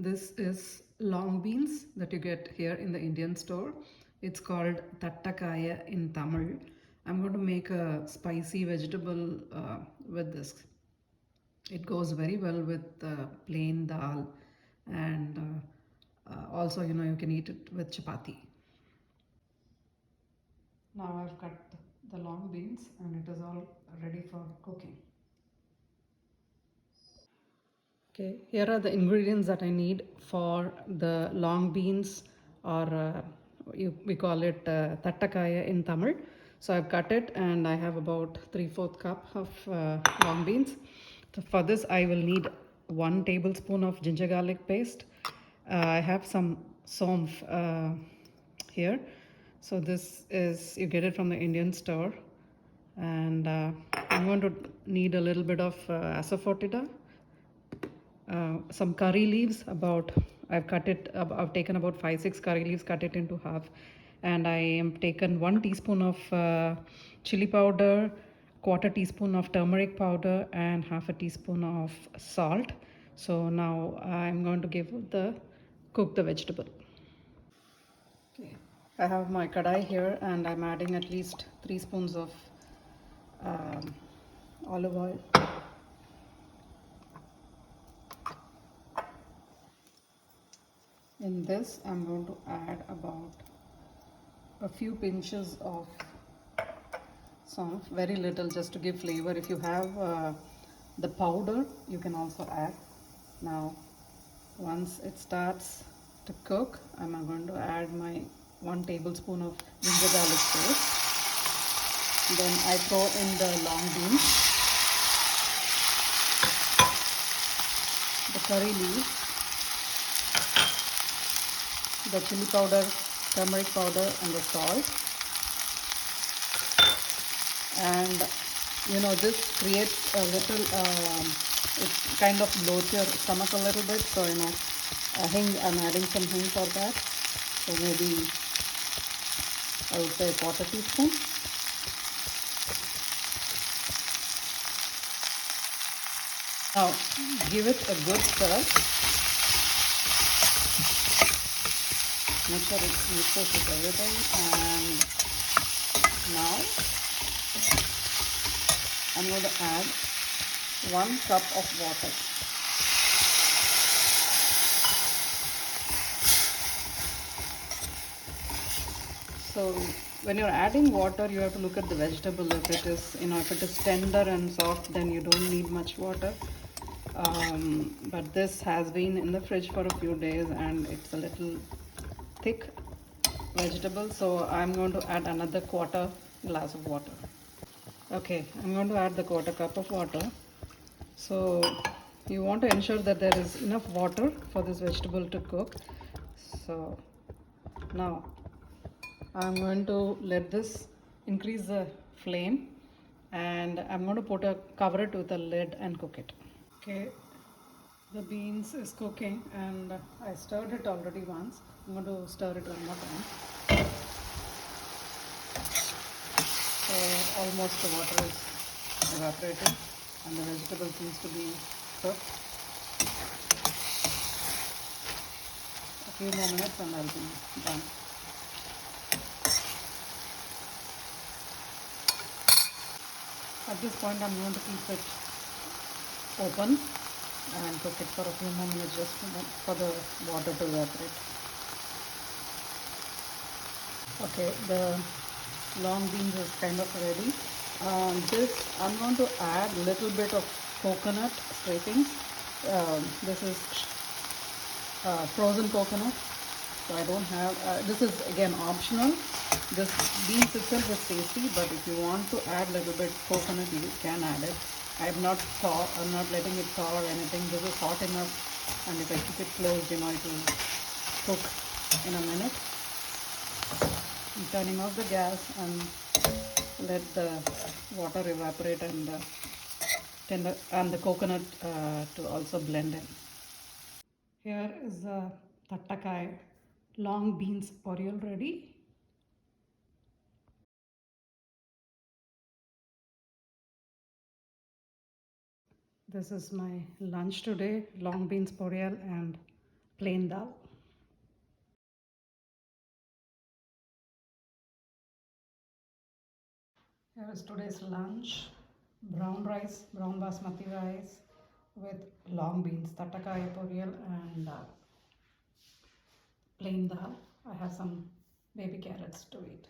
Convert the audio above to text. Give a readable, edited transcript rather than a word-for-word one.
This is long beans that you get here in the Indian store. It's called Thattakai in Tamil. I'm going to make a spicy vegetable with this. It goes very well with plain dal, and also, you can eat it with chapati. Now I've cut the long beans and it is all ready for cooking. Okay, here are the ingredients that I need for the long beans, or we call it tattakaya in Tamil. So I've cut it and I have about 3/4 cup of long beans. So for this I will need 1 tablespoon of ginger garlic paste. I have some somf here. So this is, you get it from the Indian store. And I'm going to need a little bit of asafoetida, some curry leaves, about, I've taken about 5-6 curry leaves, cut it into half, and I am taken 1 teaspoon of chili powder, quarter teaspoon of turmeric powder, and half a teaspoon of salt. So now I'm going to cook the vegetable. Okay, I have my kadai here and I'm adding at least 3 spoons of um, olive oil. In this, I'm going to add about a few pinches of sauce, very little, just to give flavor. If you have the powder, you can also add. Now, once it starts to cook, I'm going to add my 1 tablespoon of ginger garlic paste. Then I throw in the long beans, the curry leaves, the chili powder, turmeric powder, and the salt. And this creates a little, it kind of bloats your stomach a little bit. So I'm adding some hing for that. So maybe I would say a quarter teaspoon. Now give it a good stir. Make sure it mixes with everything. And now I'm going to add 1 cup of water. So when you're adding water, you have to look at the vegetable. If it is tender and soft, then you don't need much water. But this has been in the fridge for a few days and it's a little thick vegetable, so I'm going to add another quarter glass of water. Okay, I'm going to add the quarter cup of water. So you want to ensure that there is enough water for this vegetable to cook. So now I'm going to let this increase the flame, and I'm going to cover it with a lid and cook it. Okay, the beans is cooking and I stirred it already once. I'm going to stir it one more time. So almost the water is evaporated and the vegetable seems to be cooked. A few more minutes and I'll be done. At this point I'm going to keep it open and cook it for a few more minutes, just for the water to evaporate. Okay, the long beans is kind of ready. I'm going to add a little bit of coconut scrapings. This is frozen coconut, so I don't have, this is again optional. This beans itself is tasty, but if you want to add a little bit coconut, you can add it. I'm not letting it thaw or anything. This is hot enough, and if I keep it closed, it will cook in a minute. I'm turning off the gas and let the water evaporate and the coconut to also blend in. Here is the Thattakai long beans Poriyal ready. This is my lunch today, long beans Poriyal and plain dal. Here is today's lunch. Brown rice, brown basmati rice with long beans, Thattakai, Poriyal and plain dal. I have some baby carrots to eat.